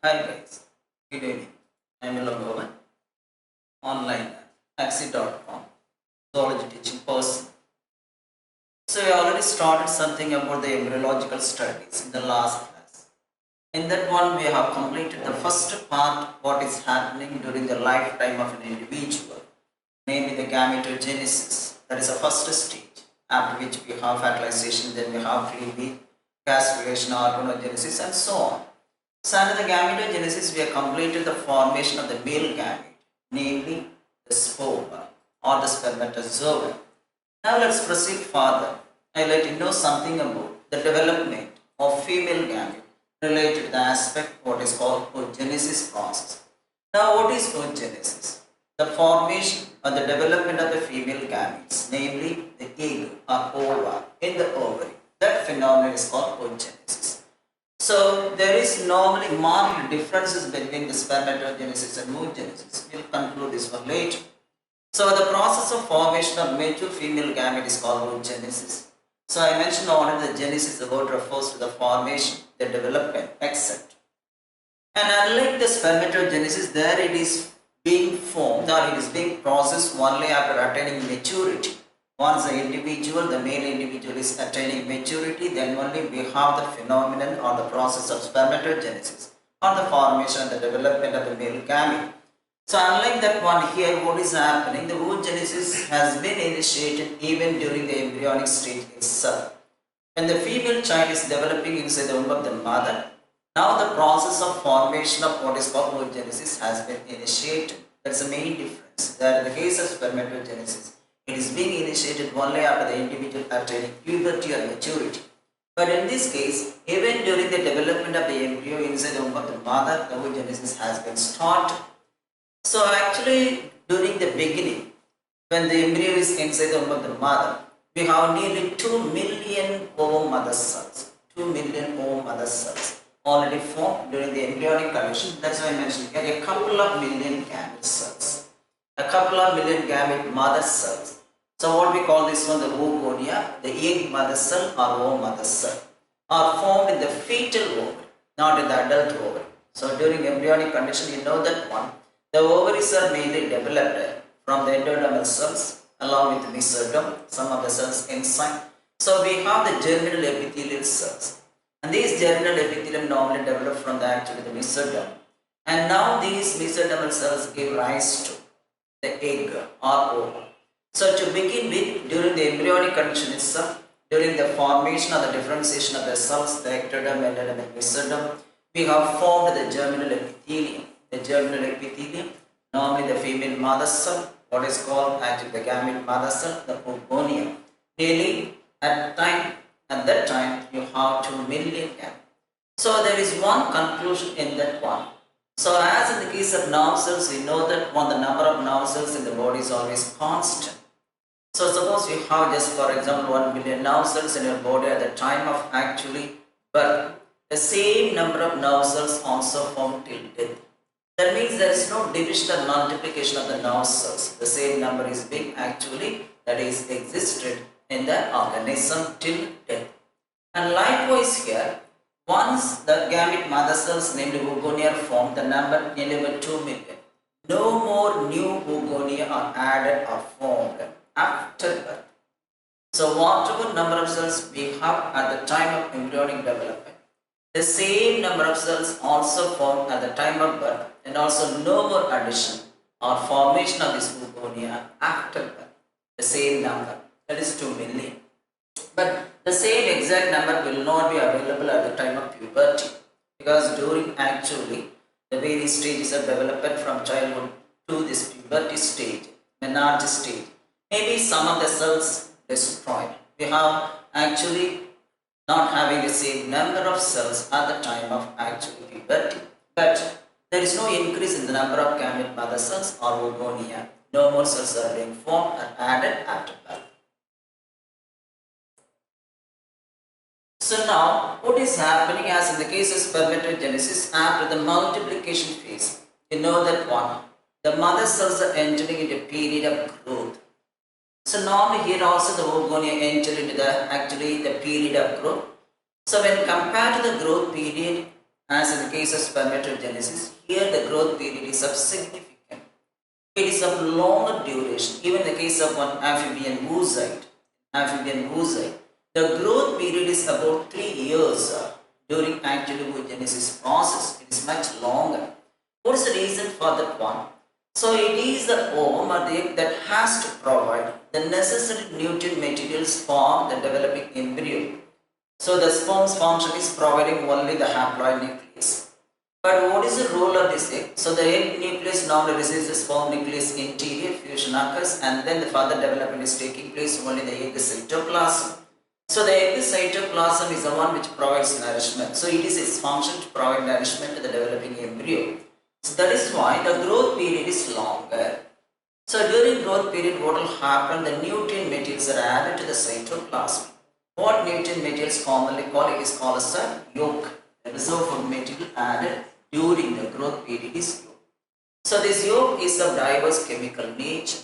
Hi guys, good evening. I am Ilangovan, online at axi.com, zoology teaching person. So I already started something about the embryological studies in the last class. In that one, we have completed the first part, what is happening during the lifetime of an individual, namely the gametogenesis. That is the first stage, after which we have fertilization, then we have cleavage, gastrulation, organogenesis, and so on. So under the gametogenesis, we have completed the formation of the male gamete, namely the spore or the spermatozoa. Now let's proceed further. I let you know something about the development of female gamete related to the aspect what is called oogenesis process. Now what is oogenesis? The formation or the development of the female gametes, namely the egg or ova in the ovary. That phenomenon is called oogenesis. So there is normally marked differences between the spermatogenesis and oogenesis. We'll conclude this one later. So the process of formation of mature female gamete is called oogenesis. So I mentioned already the genesis, the word refers to the formation, the development, etc. And unlike the spermatogenesis, there it is being formed or it is being processed only after attaining maturity. Once the individual, the male individual is attaining maturity, then only we have the phenomenon or the process of spermatogenesis or the formation and the development of the male gamete. So unlike that one here, what is happening? The oogenesis has been initiated even during the embryonic stage itself. When the female child is developing inside the womb of the mother, now the process of formation of what is called oogenesis has been initiated. That's the main difference. That in the case of spermatogenesis, it is being initiated only after the individual attaining puberty or maturity. But in this case, even during the development of the embryo inside the womb of the mother, the oogenesis has been started. So actually, during the beginning, when the embryo is inside the womb of the mother, we have nearly 2 million ovum mother cells. 2 million ovum mother cells already formed during the embryonic condition. That's why I mentioned here a couple of million gamete cells. A couple of million gamete mother cells. So what we call this one the oogonia, the egg mother cell or ovum mother cell, are formed in the fetal ovary, not in the adult ovary. So during embryonic condition, you know that one. The ovaries are mainly developed from the endodermal cells along with the mesoderm, some of the cells inside. So we have the germinal epithelial cells. And these germinal epithelium normally develop from the mesoderm. And now these mesodermal cells give rise to the egg or ovum. So to begin with, during the embryonic condition itself, during the formation or the differentiation of the cells, the ectoderm, endoderm and mesoderm, we have formed the germinal epithelium. The germinal epithelium, normally the female mother cell, what is called actually the gamete mother cell, the oogonia. Nearly at that time you have 2 million gametes. So there is one conclusion in that one. So as in the case of nerve cells, we know that the number of nerve cells in the body is always constant. So suppose you have just for example 1 billion nerve cells in your body at the time of actually birth. The same number of nerve cells also form till death. That means there is no division or multiplication of the nerve cells. The same number is being actually that is existed in the organism till death. And likewise here, once the gamete mother cells namely oogonia are formed, the number nearly about 2 million. No more new oogonia are added or formed after birth. So whatever number of cells we have at the time of embryonic development, the same number of cells also formed at the time of birth, and also no more addition or formation of this oogonia after birth. The same number, that is 2 million. But the same exact number will not be available at the time of puberty, because during actually the various stages of development from childhood to this puberty stage, menarche stage, maybe some of the cells destroyed. We have actually not having the same number of cells at the time of actual puberty. But there is no increase in the number of gamete mother cells or oogonia. No more cells are being formed and added after birth. So now, what is happening as in the case of spermatogenesis after the multiplication phase? You know that one. The mother cells are entering into a period of growth. So normally here also the oogonia enter into the period of growth. So when compared to the growth period, As in the case of spermatogenesis, here the growth period is of significant. It is of longer duration. Even in the case of one amphibian oocyte, the growth period is about 3 years during actual oogenesis process. It is much longer. What is the reason for that one? So it is the ovum or the egg that has to provide the necessary nutrient materials for the developing embryo. So the sperm's function is providing only the haploid nucleus. But what is the role of this egg? So the egg nucleus normally receives the sperm nucleus interior, fusion occurs, and then the further development is taking place only in the egg cytoplasm. So the egg cytoplasm is the one which provides nourishment. So it is its function to provide nourishment to the developing embryo. So that is why the growth period is longer. So during growth period, what will happen? The nutrient materials are added to the cytoplasm. What nutrient materials commonly called? It is called as a yolk. The reserve of material added during the growth period is yolk. So this yolk is of diverse chemical nature.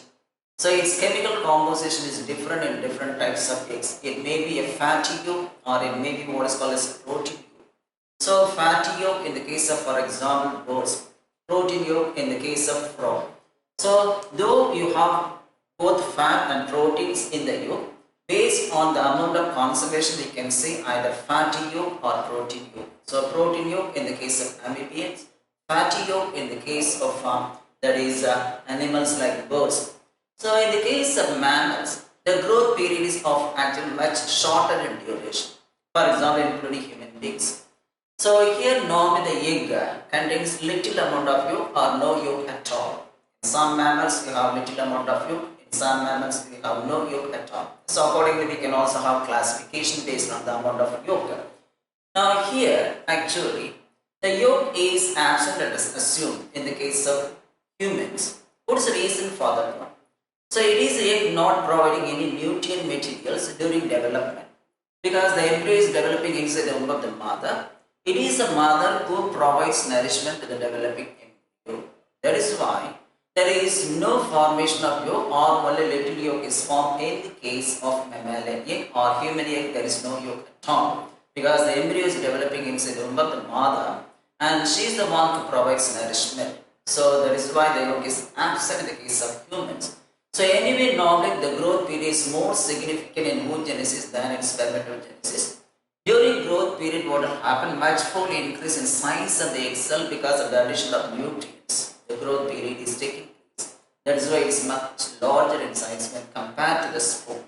So its chemical composition is different in different types of eggs. It may be a fatty yolk or it may be what is called as protein yolk. So fatty yolk in the case of, for example, birds. Protein yolk in the case of frog. So though you have both fat and proteins in the yolk, based on the amount of conservation, we can say either fatty yolk or protein yolk. So protein yolk in the case of amphibians, fatty yolk in the case of animals like birds. So in the case of mammals, the growth period is of actually much shorter in duration. For example, including human beings. So here normally the egg contains little amount of yolk or no yolk at all. In some mammals you have little amount of yolk. In some mammals we have no yolk at all. So accordingly we can also have classification based on the amount of yolk. Now here actually the yolk is absent, let us assume, in the case of humans. What is the reason for that one? So it is the egg not providing any nutrient materials during development. Because the embryo is developing inside the womb of the mother. It is the mother who provides nourishment to the developing embryo. That is why there is no formation of yolk or only little yolk is formed in the case of mammalian egg or human egg. There is no yolk at all. Because the embryo is developing inside the womb of the mother and she is the one who provides nourishment. So that is why the yolk is absent in the case of humans. So anyway, normally the growth period is more significant in oogenesis than in spermatogenesis. During growth period, what will happen? Much-fold increase in size of the egg cell because of the addition of nutrients. The growth period is taking place. That is why it is much larger in size when compared to the sperm.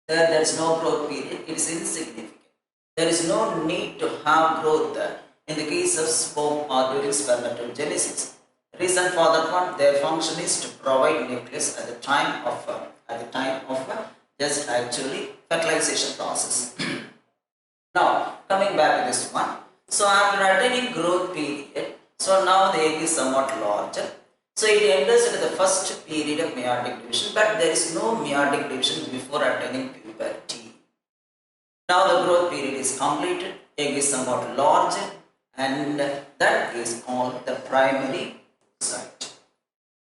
There is no growth period, it is insignificant. There is no need to have growth in the case of sperm or during spermatogenesis. The reason for that one, their function is to provide nucleus at the time of just actually fertilization process. Now, coming back to this one. So, after attaining growth period, so now the egg is somewhat larger. So, it enters into the first period of meiotic division, but there is no meiotic division before attaining puberty. Now, the growth period is completed, egg is somewhat larger, and that is called the primary oocyte.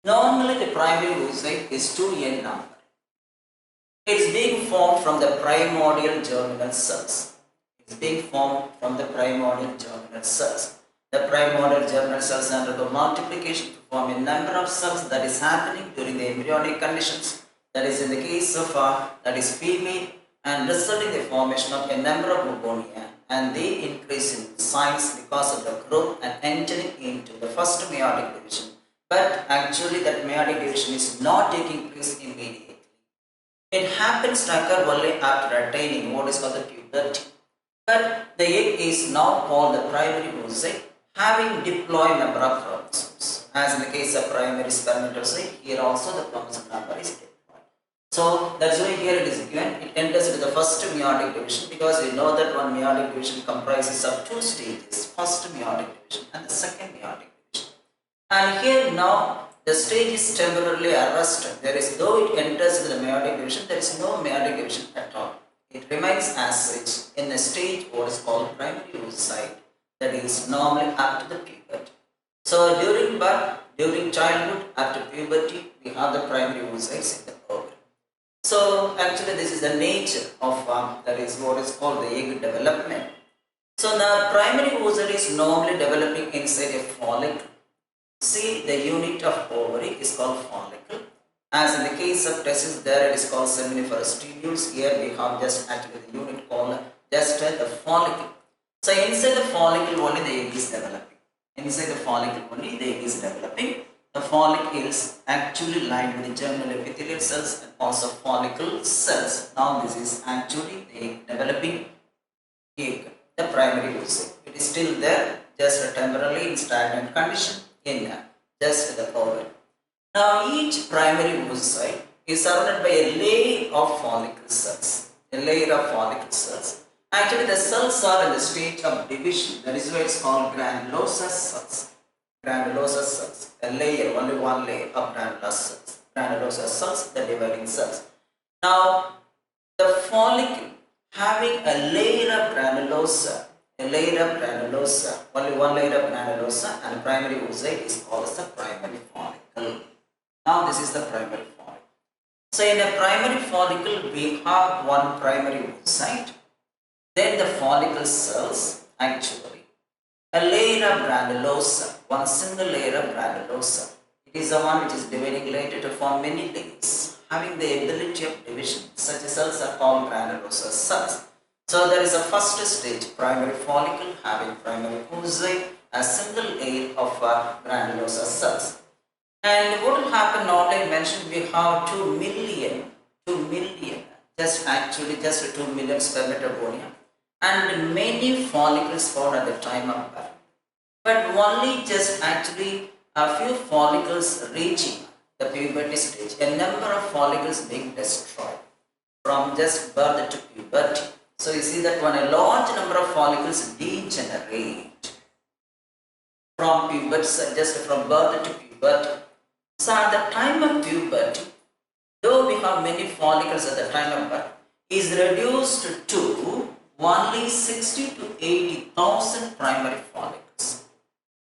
Normally, the primary oocyte is 2 in number. It is being formed from the primordial germinal cells. Is being formed from the primordial germinal cells. The primordial germinal cells undergo multiplication to form a number of cells that is happening during the embryonic conditions. That is in the case of that is female and resulting in the formation of a number of oogonia, and they increase in size because of the growth and entering into the first meiotic division. But actually that meiotic division is not taking place immediately. It happens to occur only after attaining what is called the puberty. But the egg is now called the primary oocyte, having diploid number of chromosomes. As in the case of primary spermatocyte, here also the chromosome number is diploid. So that's why here it is given. It enters into the first meiotic division because we know that one meiotic division comprises of 2 stages, first meiotic division and the second meiotic division. And here now the stage is temporarily arrested. There is, though it enters into the meiotic division, there is no meiotic division at all. It remains as such in the stage what is called primary oocyte, that is normally up to the puberty. So during birth, during childhood, after puberty, we have the primary oocytes in the ovary. So actually this is the nature of that is what is called the egg development. So the primary oocyte is normally developing inside a follicle. See, the unit of ovary is called follicle. As in the case of testis, there it is called seminiferous tubules. Here we have just actually the unit called just the follicle. So inside the follicle only the egg is developing. Inside the follicle only the egg is developing. The follicle is actually lined with the germinal epithelial cells and also follicle cells. Now this is actually the egg developing egg, the primary oocyte. It is still there, just temporarily in stagnant condition in just the ovary. Now each primary oocyte is surrounded by a layer of follicle cells. A layer of follicle cells. Actually the cells are in the stage of division. That is why it's called granulosous cells. Granulosous cells. A layer, only one layer of granulosous cells. Granulosous cells, the dividing cells. Now the follicle having a layer of granulosa, only one layer of granulosa, and primary oocyte is called as the primary follicle. Now this is the primary follicle. So in a primary follicle we have one primary oocyte, then the follicle cells actually a layer of granulosa, one single layer of granulosa. It is the one which is dividing later to form many layers, having the ability of division. Such cells are called granulosous cells. So there is a first stage, primary follicle having primary oocyte, a single layer of granulosous cells. And what will happen, not I mentioned we have 2 million, just 2 million spermatogonia and many follicles found at the time of birth. But only just actually a few follicles reaching the puberty stage, a number of follicles being destroyed from just birth to puberty. So you see that when a large number of follicles degenerate from puberty, just from birth to puberty. So at the time of puberty, though we have many follicles at the time of birth, is reduced to only 60 to 80,000 primary follicles.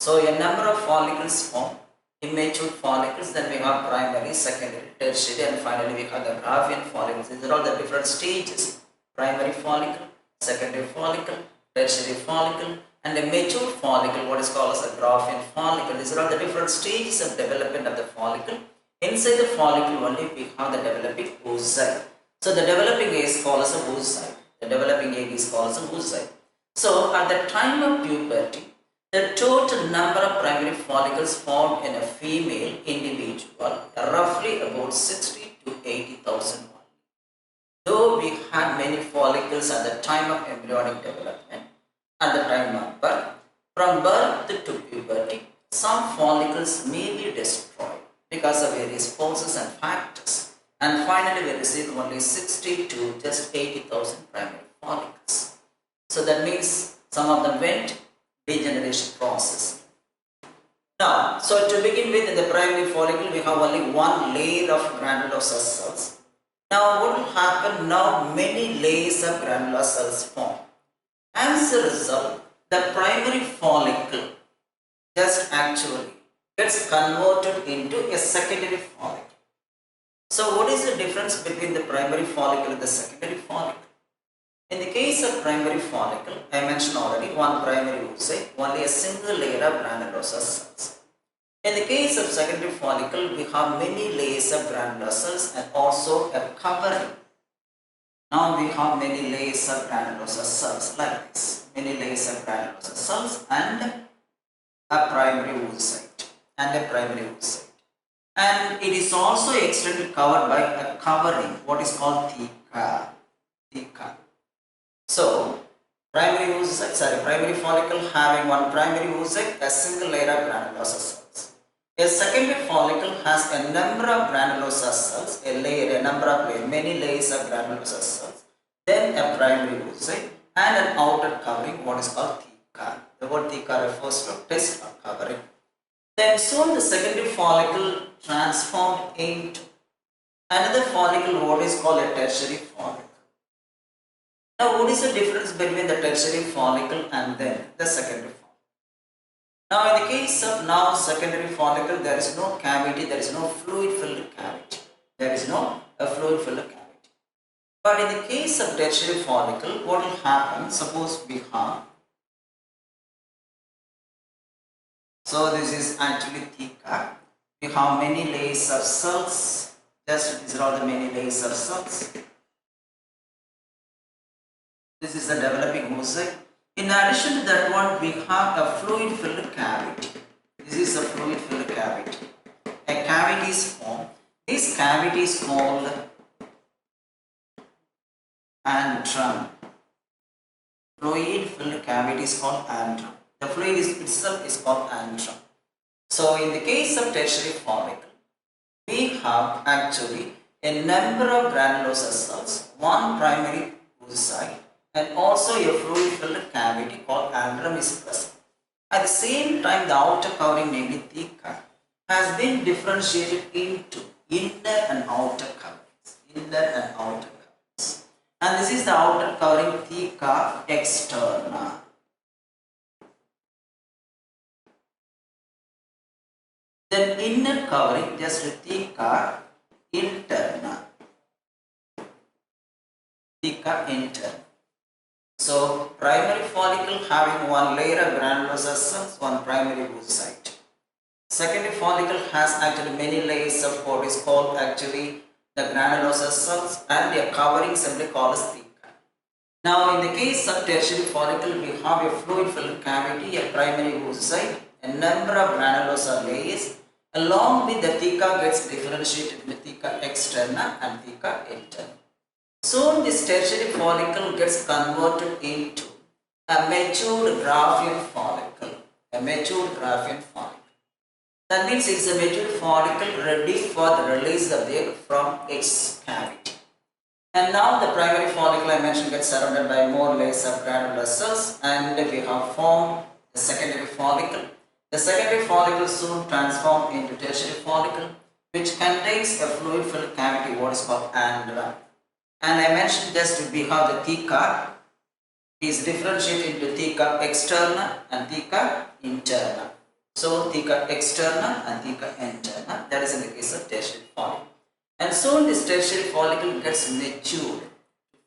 So a number of follicles form, immature follicles, then we have primary, secondary, tertiary, and finally we have the Graafian follicles. These are all the different stages. Primary follicle, secondary follicle, tertiary follicle, and a mature follicle, what is called as a Graafian follicle. These are all the different stages of development of the follicle. Inside the follicle only we have the developing oocyte. So the developing egg is called as a oocyte. The developing egg is called as a oocyte. So at the time of puberty, the total number of primary follicles found in a female individual are roughly about 60 to 80,000. Though we had many follicles at the time of embryonic development, at the time of birth, from birth to puberty, some follicles may be destroyed because of various causes and factors. And finally, we received only 60 to just 80,000 primary follicles. So that means some of them went degeneration process. Now, so to begin with, in the primary follicle, we have only one layer of granulosous cells. Now, what will happen now? Many layers of granular cells form. As a result, the primary follicle just actually gets converted into a secondary follicle. So, what is the difference between the primary follicle and the secondary follicle? In the case of primary follicle, I mentioned already one primary oocyte, only a single layer of granulosous cells. In the case of secondary follicle, we have many layers of granular cells and also a covering. Now we have many layers of granulosous cells like this. Many layers of granulosous cells and a primary oocyte. And it is also extended covered by a covering, what is called theca. So primary follicle having one primary oocyte, a single layer of granulosous cells. A secondary follicle has a number of granulosous cells, many layers of granulosous cells, then a primary oocyte and an outer covering, what is called theca. The word theca refers to test or covering. Then soon the secondary follicle transformed into another follicle, what is called a tertiary follicle. Now, what is the difference between the tertiary follicle and then the secondary follicle? Now, in the case of secondary follicle, there is no cavity, there is no fluid-filled cavity. But in the case of tertiary follicle, what will happen? Suppose we have So this is actually theca. We have many layers of cells. Just these are all the many layers of cells. This is the developing mosaic. In addition to that one, we have a fluid filled cavity. This is a fluid filled cavity. A cavity is formed. This cavity is called antrum. Fluid filled cavity is called antrum. The fluid itself is called antrum. So in the case of tertiary follicle, we have actually a number of granulosal cells, one primary oocyte, and also a fluid filled cavity called antrum is present. At the same time, the outer covering, namely theca, has been differentiated into inner and outer coverings. Inner and outer coverings. And this is the outer covering theca externa. Then inner covering just theca interna. Theca interna. So primary follicle having one layer of granulosal cells, one primary oocyte. Secondary follicle has actually many layers of what is called actually the granulosal cells, and their covering simply called as theca. Now in the case of tertiary follicle, we have a fluid filled cavity, a primary oocyte, a number of granulosal layers. Along with the theca gets differentiated with theca externa and theca interna. Soon this tertiary follicle gets converted into a matured Graafian follicle. A matured Graafian follicle. That means it's a matured follicle ready for the release of the egg from its cavity. And now the primary follicle I mentioned gets surrounded by more layers of granular cells, and we have formed the secondary follicle. The secondary follicle soon transforms into tertiary follicle, which contains a fluid filled cavity, what is called antrum. And I mentioned just we have the theca is differentiated into theca externa and theca interna. So theca externa and theca interna, that is in the case of tertiary follicle. And soon this tertiary follicle gets matured to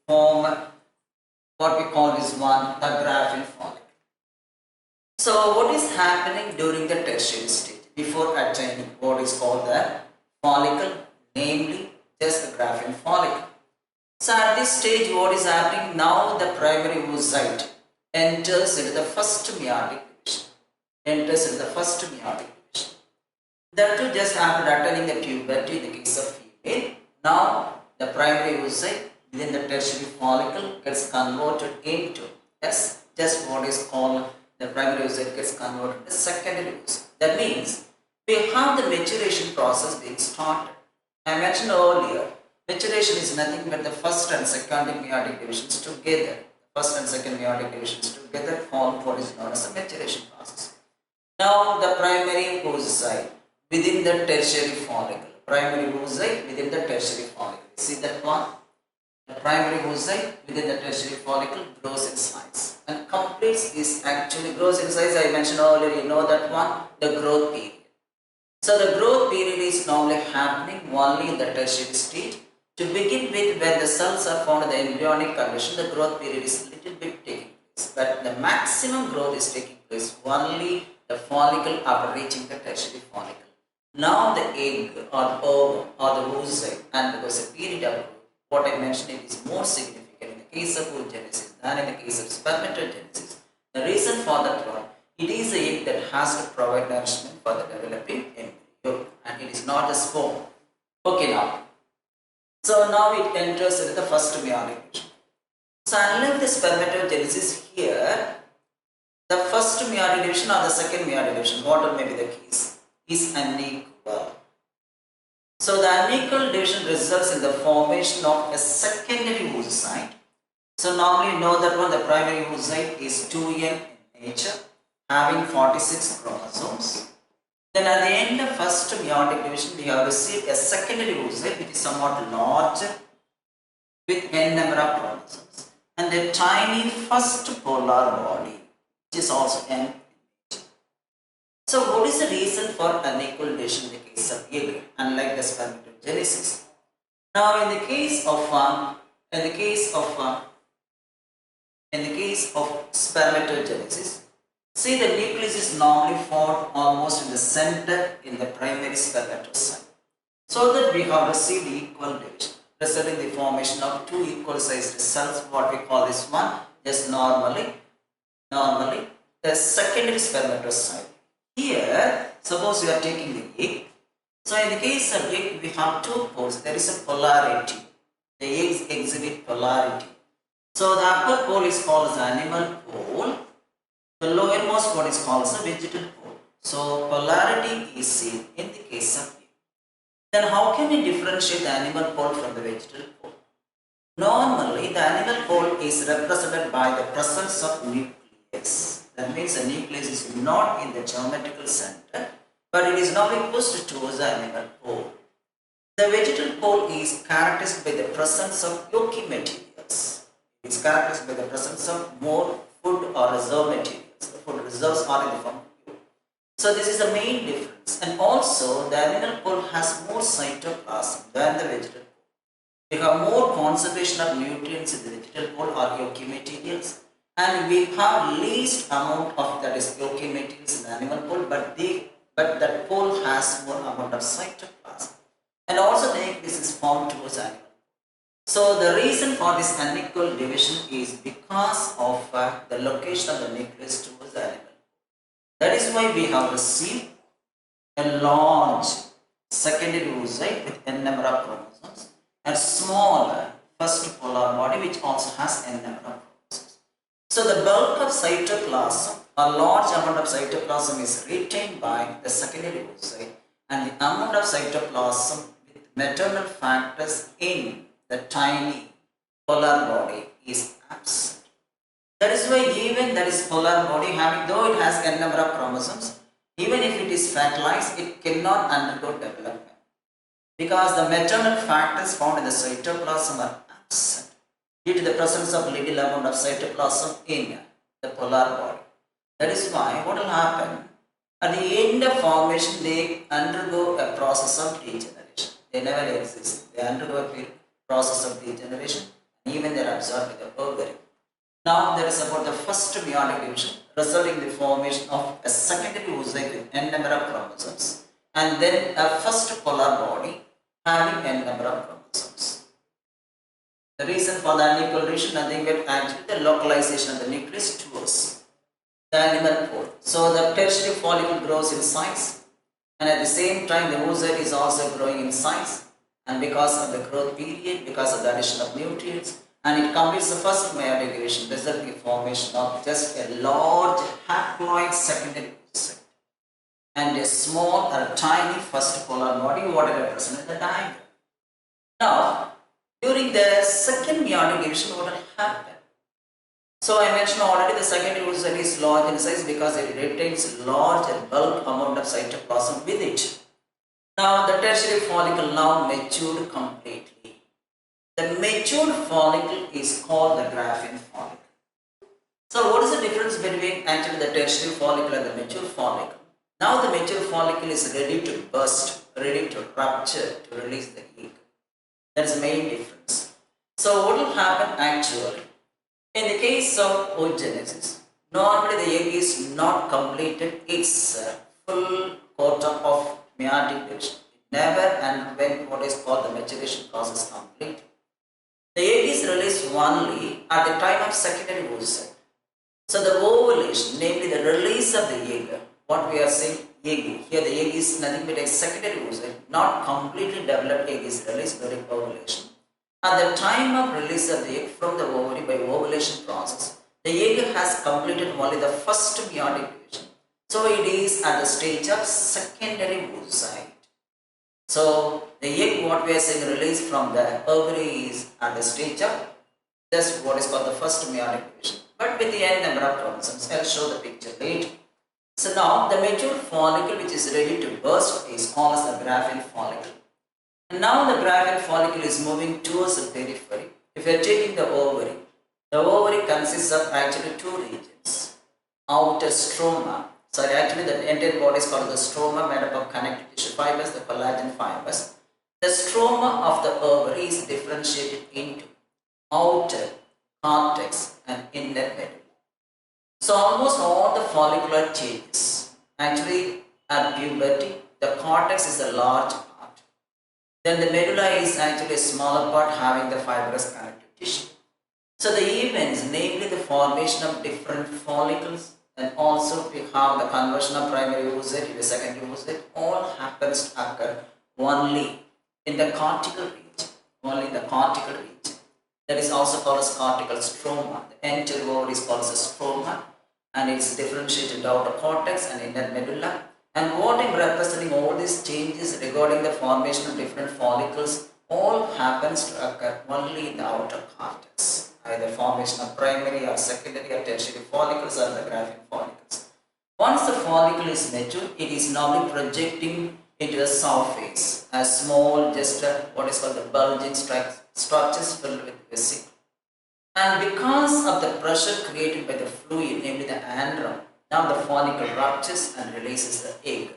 form what we call is one the Graafian follicle. So what is happening during the tertiary stage before attaining what is called the follicle, namely just the Graafian follicle? So at this stage what is happening? Now the primary oocyte enters into the first meiotic division. That too just after attaining the puberty in the case of female. Now the primary oocyte within the tertiary follicle gets converted into just what is called the primary oocyte gets converted to secondary oocyte. That means we have the maturation process being started. I mentioned earlier, maturation is nothing but the first and second meiotic divisions together. First and second meiotic divisions together form what is known as a maturation process. Now the primary oocyte within the tertiary follicle. Primary oocyte within the tertiary follicle. See that one? The primary oocyte within the tertiary follicle grows in size and completes this actually grows in size. I mentioned earlier, you know that one, the growth period. So the growth period is normally happening only in the tertiary stage. To begin with, when the cells are found in the embryonic condition, the growth period is a little bit taking place, but the maximum growth is taking place only the follicle after reaching the tertiary follicle. Now the egg or ovum or the oocyte undergoes a period of growth. What I mentioned it is more significant in the case of oogenesis than in the case of spermatogenesis. The reason for that one, it is the egg that has to provide nourishment for the developing embryo, and it is not a sperm. Okay now. So now it enters into the first meiotic division. So unlike the spermatogenesis here, the first meiotic division or the second meiotic division, whatever may be the case, is unequal. So the unequal division results in the formation of a secondary oocyte. So normally you know that one, the primary oocyte is 2n in nature, having 46 chromosomes. Then at the end of first meiotic division, we have received a secondary oocyte which is somewhat larger with n number of chromosomes and the tiny first polar body, which is also n in nature. So what is the reason for unequal division in the case of egg, unlike the spermatogenesis? Now in the case of spermatogenesis, See, the nucleus is normally found almost in the center in the primary spermatocyte. So that we have received equal division, resulting in the formation of two equal sized cells, what we call this one, just normally the secondary spermatocyte. Here, suppose we are taking the egg. So in the case of egg, we have two poles, there is a polarity. The eggs exhibit polarity. So the upper pole is called as animal pole. The lowermost one is called as a vegetal pole. So polarity is seen in the case of egg. Then how can we differentiate the animal pole from the vegetal pole? Normally the animal pole is represented by the presence of nucleus. That means the nucleus is not in the geometrical center, but it is normally pushed towards the animal pole. The vegetal pole is characterized by the presence of yolky materials. It is characterized by the presence of more food or reserve materials. The food reserves are in the form of yolk. So this is the main difference. And also the animal pole has more cytoplasm than the vegetal pole. We have more concentration of nutrients in the vegetal pole or yolky materials, and we have least amount of that is yolky materials in the animal pole, but that pole has more amount of cytoplasm. And also the nucleus is formed towards animal. So the reason for this unequal division is because of the location of the nucleus towards the animal. That is why we have received a large secondary oocyte with n number of chromosomes and smaller first polar body which also has n number of chromosomes. So the bulk of cytoplasm, a large amount of cytoplasm is retained by the secondary oocyte, and the amount of cytoplasm with maternal factors in the tiny polar body is absent. That is why even that is polar body having, though it has n number of chromosomes, even if it is fertilized, it cannot undergo development because the maternal factors found in the cytoplasm are absent due to the presence of little amount of cytoplasm in the polar body. That is why what will happen at the end of formation, they undergo a process of degeneration. They never exist. They undergo a process of degeneration, and even they are absorbed by the ovary. Now there is about the first meiotic division, resulting in the formation of a secondary oocyte with n number of chromosomes, and then a first polar body having n number of chromosomes. The reason for the unequal division, nothing but actually the localization of the nucleus towards the animal pole. So the tertiary follicle grows in size, and at the same time the oocyte is also growing in size. And because of the growth period, because of the addition of nutrients, and it completes the first meiotic division, resulting in formation of just a large haploid secondary oocyte and a small or tiny first polar body, what I represent in the diagram. Now, during the second meiotic division, what will happen? So I mentioned already the secondary oocyte is large in size because it retains large and bulk amount of cytoplasm with it. Now the tertiary follicle now matured completely. The matured follicle is called the graphene follicle. So what is the difference between actually the tertiary follicle and the mature follicle? Now the mature follicle is ready to burst, ready to rupture, to release the egg. That is the main difference. So what will happen actually? In the case of oogenesis, normally the egg is not completed its full quota of meiotic division. Never and when what is called the maturation process is complete. The egg is released only at the time of secondary oocyte. So the ovulation, namely the release of the egg, what we are saying egg, here the egg is nothing but a secondary oocyte, not completely developed egg is released during ovulation. At the time of release of the egg from the ovary by ovulation process, the egg has completed only the first meiotic division. So it is at the stage of secondary oocyte. So the egg, what we are saying, released from the ovary is at the stage of just what is called the first meiotic division, but with the n number of chromosomes. I will show the picture later. So now the mature follicle which is ready to burst is called as the graphene follicle. And now the graphene follicle is moving towards the periphery. If you are taking the ovary consists of actually two regions. Outer stroma. So actually the entire body is called the stroma, made up of connective tissue fibers, the collagen fibers. The stroma of the ovary is differentiated into outer cortex and inner medulla. So almost all the follicular changes actually at puberty, the cortex is a large part. Then the medulla is actually a smaller part having the fibrous connective tissue. So the events, namely the formation of different follicles and also we have the conversion of primary oocyte into secondary oocyte, all happens to occur only in the cortical region, only in the cortical region. That is also called as cortical stroma. The anterior ovary is called as a stroma and it's differentiated outer cortex and inner medulla. And what I'm representing all these changes regarding the formation of different follicles all happens to occur only in the outer cortex, either formation of primary or secondary or tertiary follicles or the graphene follicles. Once the follicle is mature, it is now projecting into the surface as small, just what is called the bulging structures filled with vesicle. And because of the pressure created by the fluid, namely the antrum, now the follicle ruptures and releases the egg.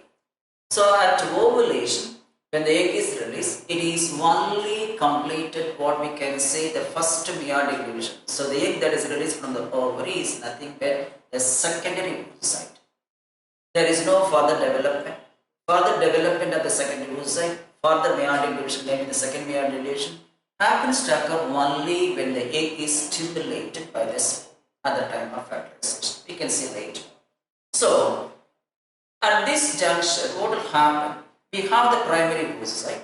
So at ovulation, when the egg is released, it is only completed what we can say the first meiotic division. So the egg that is released from the ovary is nothing but the secondary oocyte. There is no further development. Further development of the secondary oocyte, further meiotic division, namely the second meiotic division, happens to occur only when the egg is stimulated by the sperm at the time of fertilization. We can see later. So, at this juncture, what will happen? We have the primary oocyte.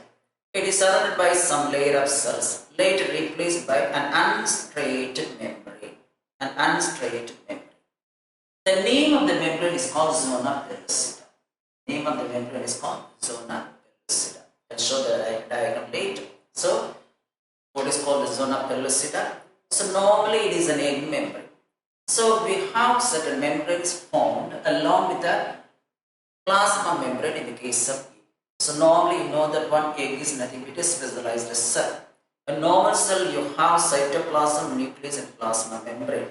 It is surrounded by some layer of cells, later replaced by an unstriated membrane. An unstriated membrane. The name of the membrane is called zona pellucida. Name of the membrane is called zona pellucida. I'll show the diagram later. So, what is called the zona pellucida? So, normally it is an egg membrane. So, we have certain membranes formed along with the plasma membrane in the case of egg. So, normally you know that one egg is nothing but a specialized cell. A normal cell, you have cytoplasm, nucleus and plasma membrane.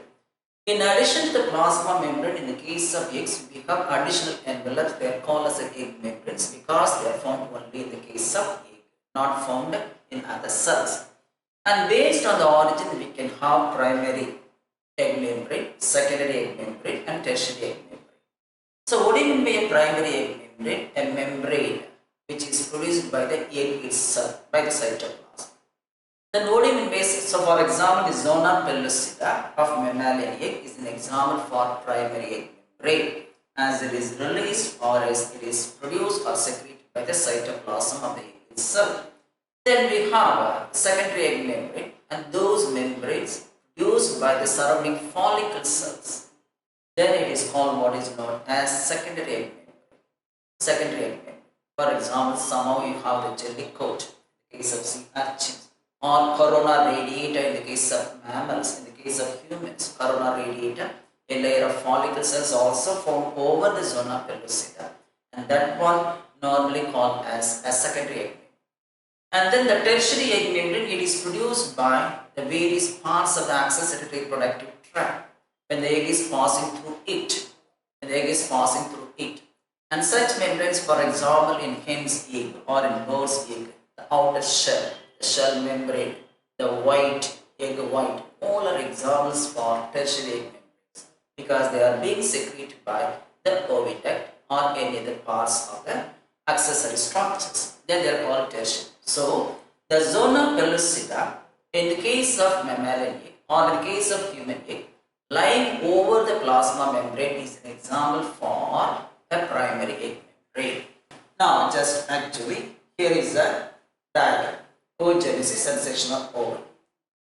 In addition to the plasma membrane, in the case of eggs, we have additional envelopes. They are called as egg membranes because they are found only in the case of egg, not found in other cells. And based on the origin, we can have primary egg membrane, secondary egg membrane, and tertiary egg membrane. So, what do you mean by a primary egg membrane? A membrane which is produced by the egg itself, by the cytoplasm. Then what do you mean by, so for example, the zona pellucida of mammalian egg is an example for primary egg membrane as it is released or as it is produced or secreted by the cytoplasm of the egg itself. Then we have a secondary egg membrane and those membranes produced by the surrounding follicle cells. Then it is called what is known as secondary egg membrane. Secondary egg membrane. For example, somehow you have the jelly coat in the case of sea urchins or corona radiata in the case of mammals, in the case of humans. Corona radiata, a layer of follicle cells also formed over the zona pellucida and that one normally called as a secondary egg membrane. And then the tertiary egg membrane, it is produced by the various parts of the accessory reproductive tract when the egg is passing through it. When the egg is passing through it. And such membranes, for example, in hen's egg or in bird's egg, the outer shell, the shell membrane, the white, egg white, all are examples for tertiary egg membranes because they are being secreted by the oviduct or any other parts of the accessory structures. Then they are called tertiary. So, the zona pellucida in the case of mammalian egg or in the case of human egg lying over the plasma membrane is an example for a primary egg membrane. Now, just actually, here is a diagram, oogenesis and section of ovary.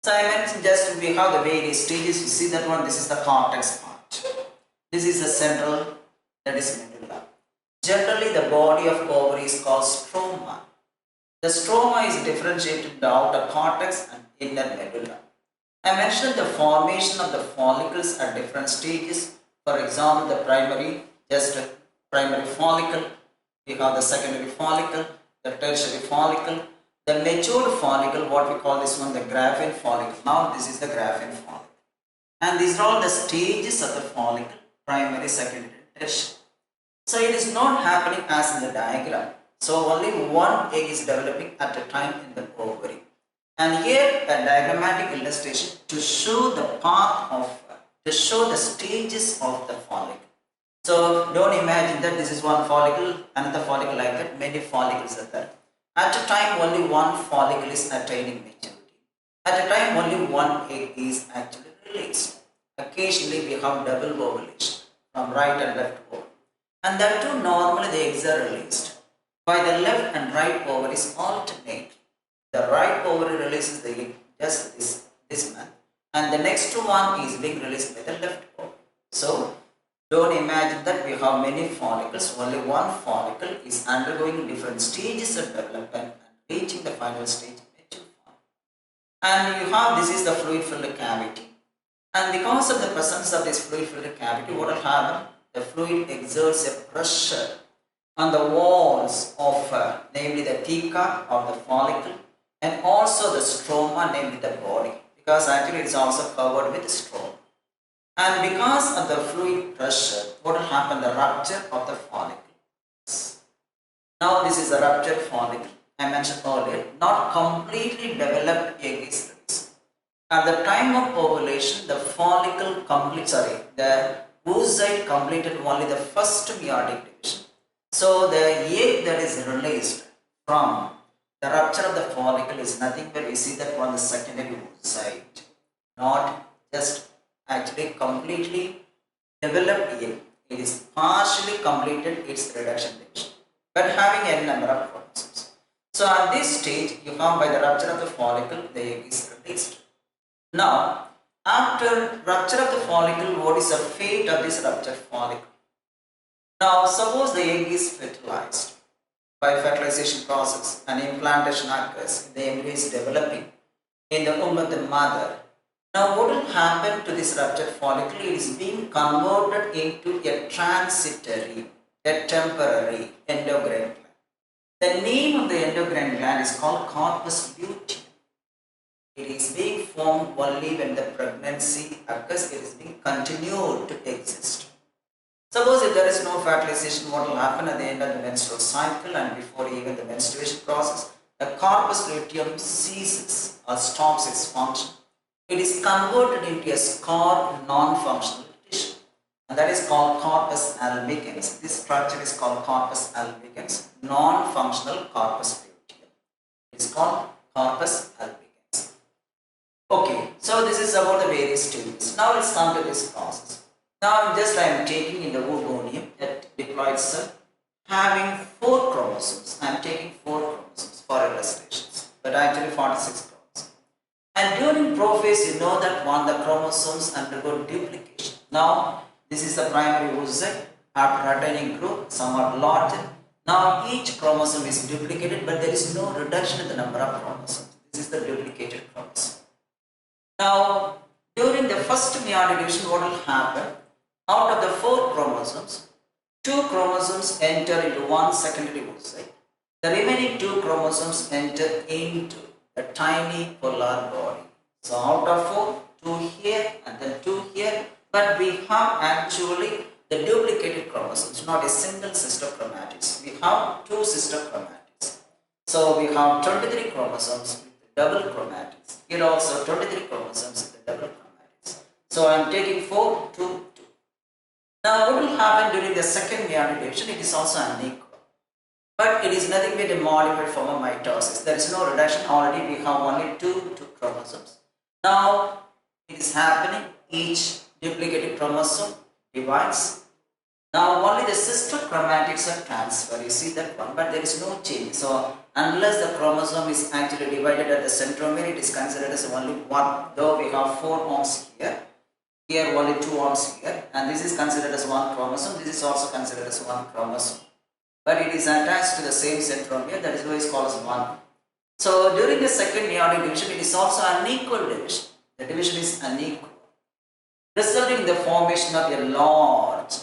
So, I mentioned just we have the various stages. You see that one, this is the cortex part. This is the central, that is medulla. Generally, the body of ovary is called stroma. The stroma is differentiated into outer cortex and inner medulla. I mentioned the formation of the follicles at different stages. For example, the primary, just a primary follicle, we have the secondary follicle, the tertiary follicle, the matured follicle, what we call this one, the graphene follicle. Now this is the graphene follicle. And these are all the stages of the follicle, primary, secondary, tertiary. So it is not happening as in the diagram. So only one egg is developing at a time in the ovary. And here a diagrammatic illustration to show the path of to show the stages of the follicle. So don't imagine that this is one follicle, another follicle like that, many follicles are there. At a time only one follicle is attaining maturity. At a time only one egg is actually released. Occasionally we have double ovulation from right and left pole. And that too normally the eggs are released by the left and right ovaries alternate. The right ovary releases the egg just this month, and the next one is being released by the left ovary. So don't imagine that we have many follicles, only one follicle is undergoing different stages of development and reaching the final stage mature form. And you have, this is the fluid filled cavity, and because of the presence of this fluid filled cavity, what will happen? The fluid exerts a pressure on the walls of namely the theca of the follicle, and also the stroma, namely the body, because actually it is also covered with stroma. And because of the fluid pressure, what will happen? The rupture of the follicle. Now this is a ruptured follicle. I mentioned earlier, not completely developed egg is released. At the time of ovulation, the follicle the oocyte completed only the first meiotic division. So the egg that is released from the rupture of the follicle is nothing but we see that on the secondary oocyte, not just actually completely developed egg. It is partially completed its reduction division, but having a number of chromosomes. So at this stage, you have by the rupture of the follicle, the egg is released. Now, after rupture of the follicle, what is the fate of this ruptured follicle? Now, suppose the egg is fertilized by fertilization process and implantation occurs, the embryo is developing in the womb of the mother. Now what will happen to this ruptured follicle? It is being converted into a transitory, a temporary endocrine gland. The name of the endocrine gland is called corpus luteum. It is being formed only when the pregnancy occurs. It is being continued to exist. Suppose if there is no fertilization, what will happen at the end of the menstrual cycle and before even the menstruation process? The corpus luteum ceases or stops its function. It is converted into a scarred non-functional tissue, and that is called corpus albicans. This structure is called corpus albicans, non-functional corpus luteum. It is called corpus albicans. Okay, so this is about the various stages. Now let's come to this process. Now I am taking in the oogonium, that diploid cell, having 4 chromosomes. I am taking 4 chromosomes for illustrations, but actually 46 chromosomes. And during prophase, you know that the chromosomes undergo duplication. Now this is the primary oocyte. After attaining growth, somewhat larger. Now each chromosome is duplicated, but there is no reduction in the number of chromosomes. This is the duplicated chromosome. Now during the first meiotic division, what will happen? Out of the 4 chromosomes, 2 chromosomes enter into one secondary oocyte. The remaining 2 chromosomes enter into a tiny polar body. So out of 4, 2 here and then 2 here, but we have actually the duplicated chromosomes, not a single sister chromatids. We have 2 sister chromatids. So we have 23 chromosomes with double chromatids. Here also 23 chromosomes with double chromatids. So I am taking 4, 2, 2. Now what will happen during the second meiotic division? It is also unequal, but it is nothing but a modified form of mitosis. There is no reduction. Already we have only 2 chromosomes. Now it is happening, each duplicated chromosome divides. Now only the sister chromatids are transferred. You see that one, but there is no change. So unless the chromosome is actually divided at the centromere, it is considered as only 1. Though we have 4 arms here. Here only 2 arms here, and this is considered as 1 chromosome. This is also considered as 1 chromosome, but it is attached to the same centromere. That is why it is called as 1. So during the second meiotic division, it is also unequal division. The division is unequal, resulting in the formation of a large,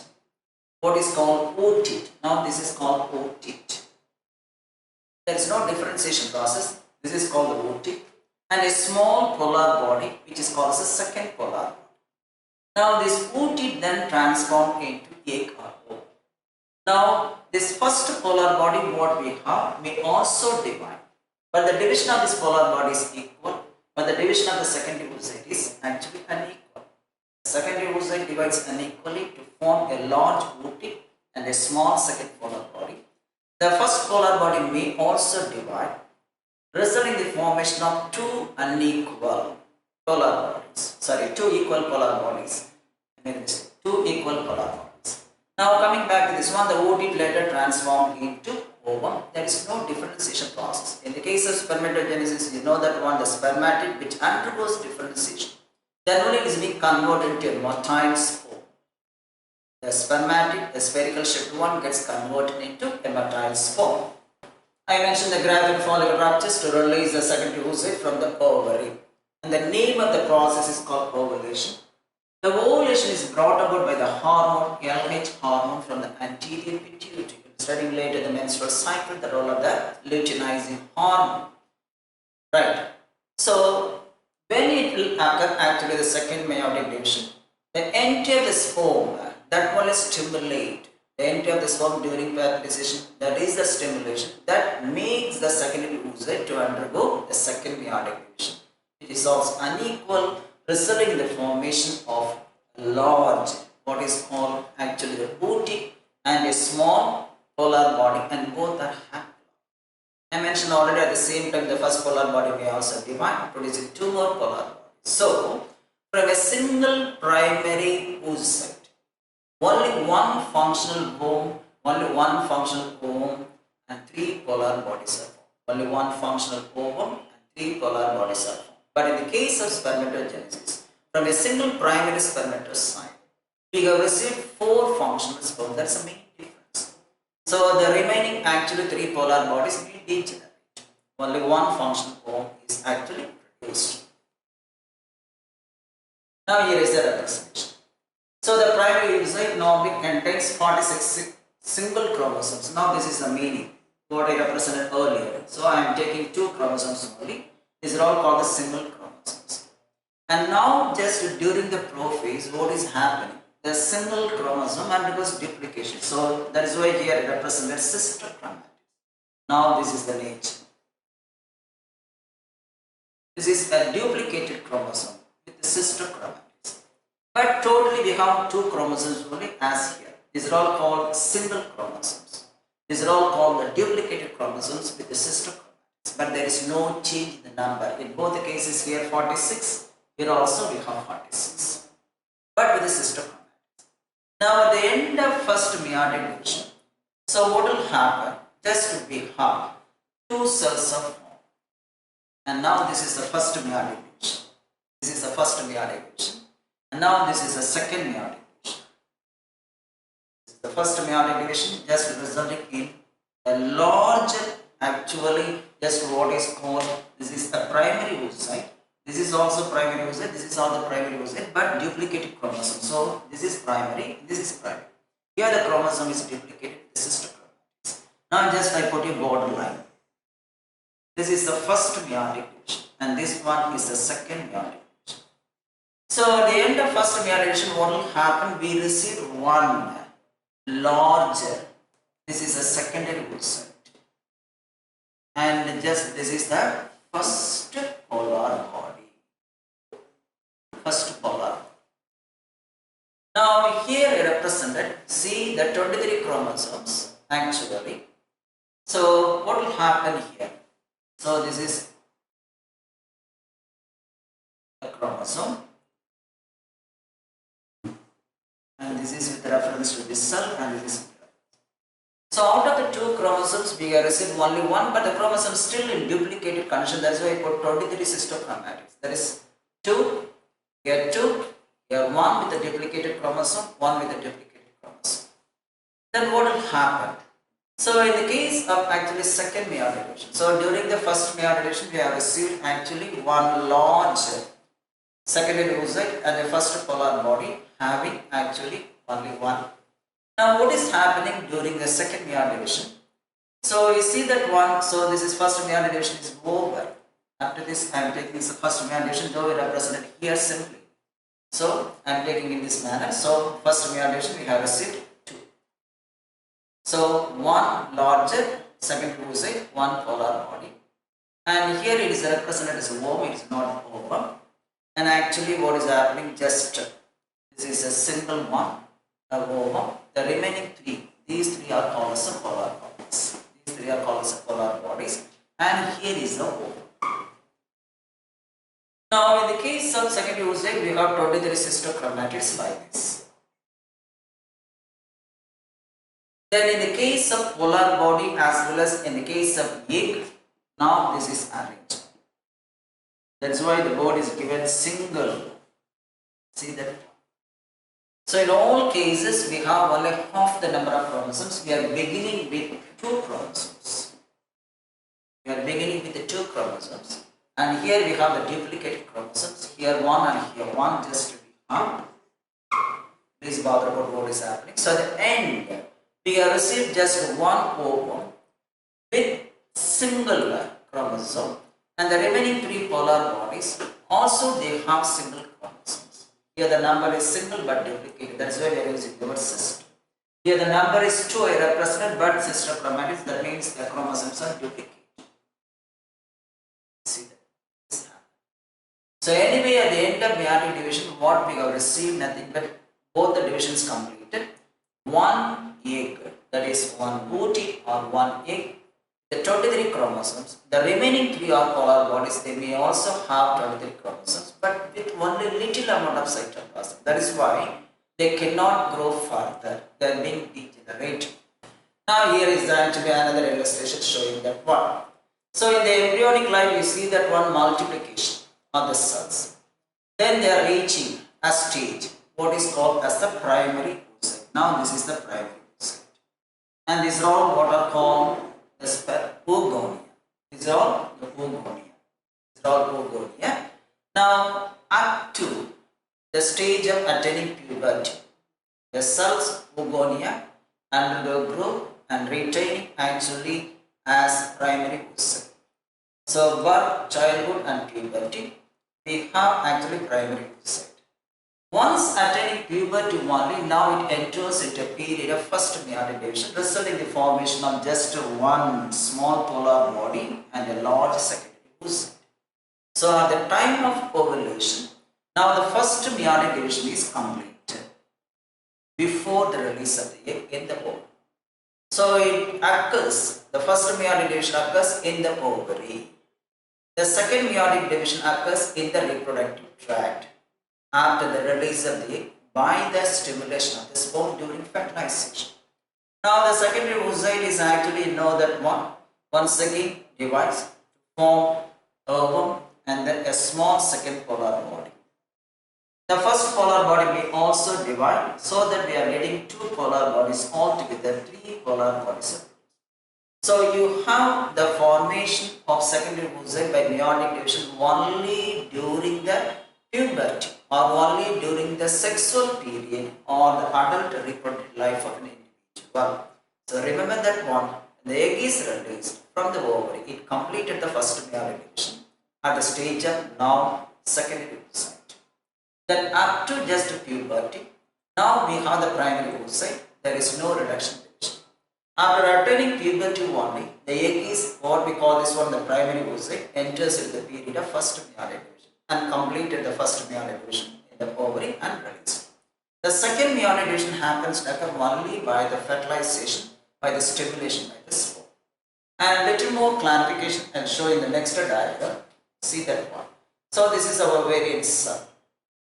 what is called otite. Now this is called otite. There is no differentiation process. This is called the otite, and a small polar body, which is called as a second polar body. Now this otite then transformed into egg or ovum. Now this first polar body what we have may also divide, but the division of this polar body is equal, but the division of the secondary oocyte is actually unequal. The secondary oocyte divides unequally to form a large oocyte and a small second polar body. The first polar body may also divide, resulting in the formation of two equal polar bodies. Two equal polar bodies. Now coming back to this one, the oocyte later transformed into ovum. There is no differentiation process. In the case of spermatogenesis, you know that one, the spermatid which undergoes differentiation, then only it is being converted into a motile spore. The spermatid, the spherical shaped one, gets converted into a motile spore. I mentioned the gravid follicle ruptures to release the secondary oocyte from the ovary. And the name of the process is called ovulation. The ovulation is brought about by the hormone, LH hormone from the anterior pituitary. Studying later the menstrual cycle, the role of the luteinizing hormone. Right. So, when it will occur actually the second meiotic division, the entry of the sperm, that one is stimulated. The entry of the sperm during fertilization, that is the stimulation that makes the secondary oocyte to undergo the second meiotic division. It is also unequal, resulting in the formation of large, what is called actually the oocyte, and a small polar body, and both are happy. I mentioned already at the same time the first polar body may also divide, producing two more polar bodies. So, from a single primary oocyte, only one functional ovum, and three polar bodies are formed. Only one functional ovum and three polar bodies are formed. But in the case of spermatogenesis, from a single primary spermatocyte, we have received four functional sperm. That's the main difference. So the remaining actually three polar bodies will degenerate. Only one functional ovum is actually produced. Now here is the representation. So the primary oocyte normally contains 46 single chromosomes. Now this is the meaning, what I represented earlier. So I am taking two chromosomes only. These are all called the single chromosomes. And now just during the prophase, what is happening? The single chromosome undergoes duplication. So that is why here it represented sister chromatids. Now this is the nature. This is a duplicated chromosome with the sister chromatids. But totally we have two chromosomes only as here. These are all called single chromosomes. These are all called the duplicated chromosomes with the sister chromatids. But there is no change in the number. In both the cases here 46, here also we have 46. But with the sister chromatids. Now at the end of first meiotic division, so what will happen? Just we have two cells of form. And now this is the first meiotic division. This is the first meiotic division. And now this is the second meiotic division. This is the first meiotic division, just resulting in a larger, actually just what is called, this is the primary oocyte. This is also primary oocyte, this is also primary oocyte, but duplicated chromosome. So this is primary, this is primary. Here the chromosome is duplicated, this is two chromosomes. Now just I put a borderline. This is the first meiotic division, and this one is the second meiotic. So at the end of first meiotic division, what will happen? We receive one larger. This is a secondary oocyte, and just this is the first polar body. First polar. Now here I represented. See the 23 chromosomes actually. So what will happen here? So this is a chromosome. And this is with reference to this cell, and this is with reference. So out of the two chromosomes we have received only one, but the chromosome still in duplicated condition. That's why I put 23 sister chromatids. That is 2, here 2, here 1 with the duplicated chromosome, 1 with the duplicated chromosome. Then what will happen? So in the case of actually second meiotic division, so during the first meiotic division we have received actually one large secondary oocyte and the first polar body having actually only one. Now what is happening during the second meiotic division? So you see that one, so this is first meiotic division is over. After this I am taking this first meiotic division, though we represented here simply. So I am taking in this manner. So first meiotic division we have received 2. So one larger secondary oocyte, one polar body. And here it is represented as a ovum, it is not ovum. And actually what is happening, just This is a single one, a ovum. The remaining three, these three are called as polar bodies. These three are called as polar bodies, and here is the ovum. Now, in the case of secondary oocyte, we have 23 cystochromatids like this. Then, in the case of polar body as well as in the case of egg, now this is arranged. That's why the word is given single. See that? So, in all cases, we have only half the number of chromosomes. We are beginning with 2 chromosomes. We are beginning with the 2 chromosomes. And here we have the duplicate chromosomes. Here 1 and here 1, just to be calm. Please bother about what is happening. So, at the end, we have received just 1 ovum with single chromosome, and the remaining 3 polar bodies also they have single chromosomes. Here the number is single but duplicated. That's why we are using the word sister. Here the number is 2 represented but cystochromatids. That means the chromosomes are duplicated. See that. So anyway, at the end of meiotic division, what we have received nothing but both the divisions completed. 1 egg, that is 1 ooty or 1 egg, the 23 chromosomes. The remaining 3 are polar bodies. They may also have 23 chromosomes, but with only little amount of cytoplasm. That is why they cannot grow further. They are being degenerated. Now here is actually another illustration showing that one. So in the embryonic life, you see that one multiplication of the cells. Then they are reaching a stage, what is called as the primary oocyte. Now this is the primary oocyte. And these are all what are called the oogonia. These are all the oogonia. These are all oogonia. Now up to the stage of attaining puberty, the cells oogonia undergo growth and retaining actually as primary oocyte. So birth, childhood and puberty, we have actually primary oocyte. Once attaining puberty only, now it enters into a period of first meiotic division, resulting in the formation of just one small polar body and a large secondary oocyte. So at the time of ovulation, now the first meiotic division is completed before the release of the egg in the ovum. So it occurs, the first meiotic division occurs in the ovary. The second meiotic division occurs in the reproductive tract after the release of the egg by the stimulation of the sperm during fertilization. Now the secondary oocyte is actually know that one once again divides to form ovum and then a small second polar body. The first polar body may also divide so that we are getting 2 polar bodies altogether, 3 polar bodies. So you have the formation of secondary oocyte by meiotic division only during the puberty or only during the sexual period or the adult reproductive life of an individual. So remember that one, the egg is released from the ovary, it completed the first meiotic division at the stage of now secondary oocyte. Then up to just puberty, now we have the primary oocyte, there is no reduction division. After attaining puberty only, the egg is what we call this one the primary oocyte, enters into the period of first meiotic division and completed the first meiotic division in the ovary and released. The second meiotic division happens to occur only by the fertilization, by the stimulation by the sperm. And little more clarification I'll show in the next diagram. See that one. So this is our ovarian cell.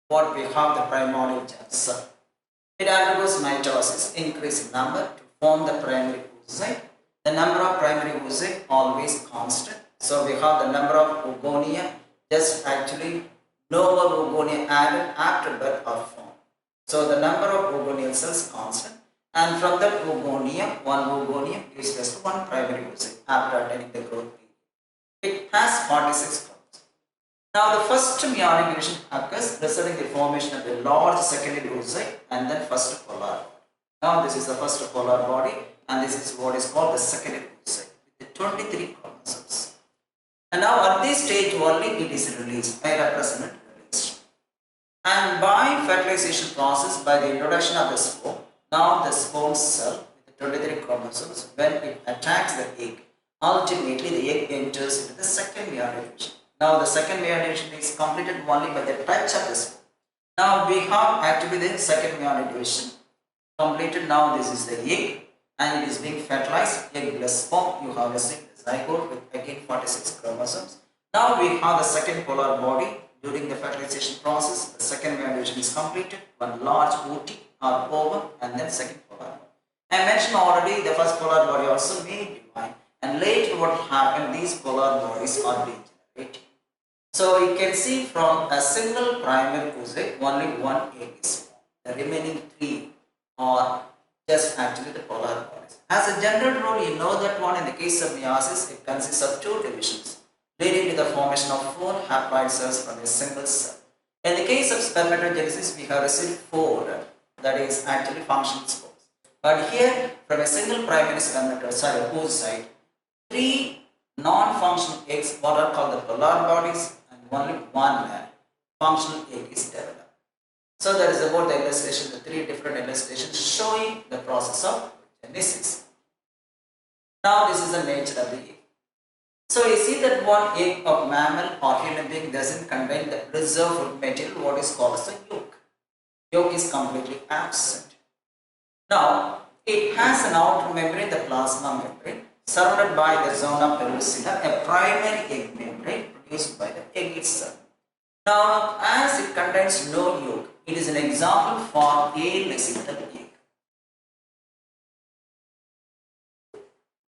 What we have the primordial germ cell. It undergoes mitosis, increasing number to form the primary oocyte. The number of primary oocyte always constant. So we have the number of oogonia, just actually no more oogonia added after birth or formed. So the number of oogonial cells constant, and from that oogonia, one oogonia gives rise to one primary oocyte after attaining the growth period. It has 46 chromosomes. Now the first meiotic division occurs, resulting in the formation of a large secondary oocyte and then first polar body. Now this is the first polar body and this is what is called the secondary oocyte with the 23 chromosomes. And now at this stage only it is released, I represent released. And by fertilization process, by the introduction of the sperm, now the sperm cell with the 23 chromosomes, when it attacks the egg, ultimately the egg enters into the second meiotic division. Now the second meiotic division is completed only by the touch of the sperm. Now we have actually the second mammary division completed. Now this is the egg and it is being fertilized. Egg plus sperm. You have received the zygote with again 46 chromosomes. Now we have the second polar body. During the fertilization process, the second mammary division is completed. One large ooty or ovum and then second polar body. I mentioned already the first polar body also may divide, and later what will happen, these polar bodies are degenerating. So you can see from a single primary oocyte only one egg is formed. The remaining three are just actually the polar bodies. As a general rule, you know that one in the case of meiosis, it consists of two divisions, leading to the formation of four haploid cells from a single cell. In the case of spermatogenesis, we have received four, that is actually functional spores. But here, from a single primary oocyte, three non-functional eggs, what are called the polar bodies, and only one functional egg is developed. So that is about the illustration, the three different illustrations showing the process of genesis. Now this is the nature of the egg. So you see that one egg of mammal or human being doesn't contain the reserved material, what is called as a yolk. Yolk is completely absent. Now it has an outer membrane, the plasma membrane, surrounded by the zona pellucida, a primary egg membrane produced by the egg itself. Now, as it contains no yolk, it is an example for alecital egg.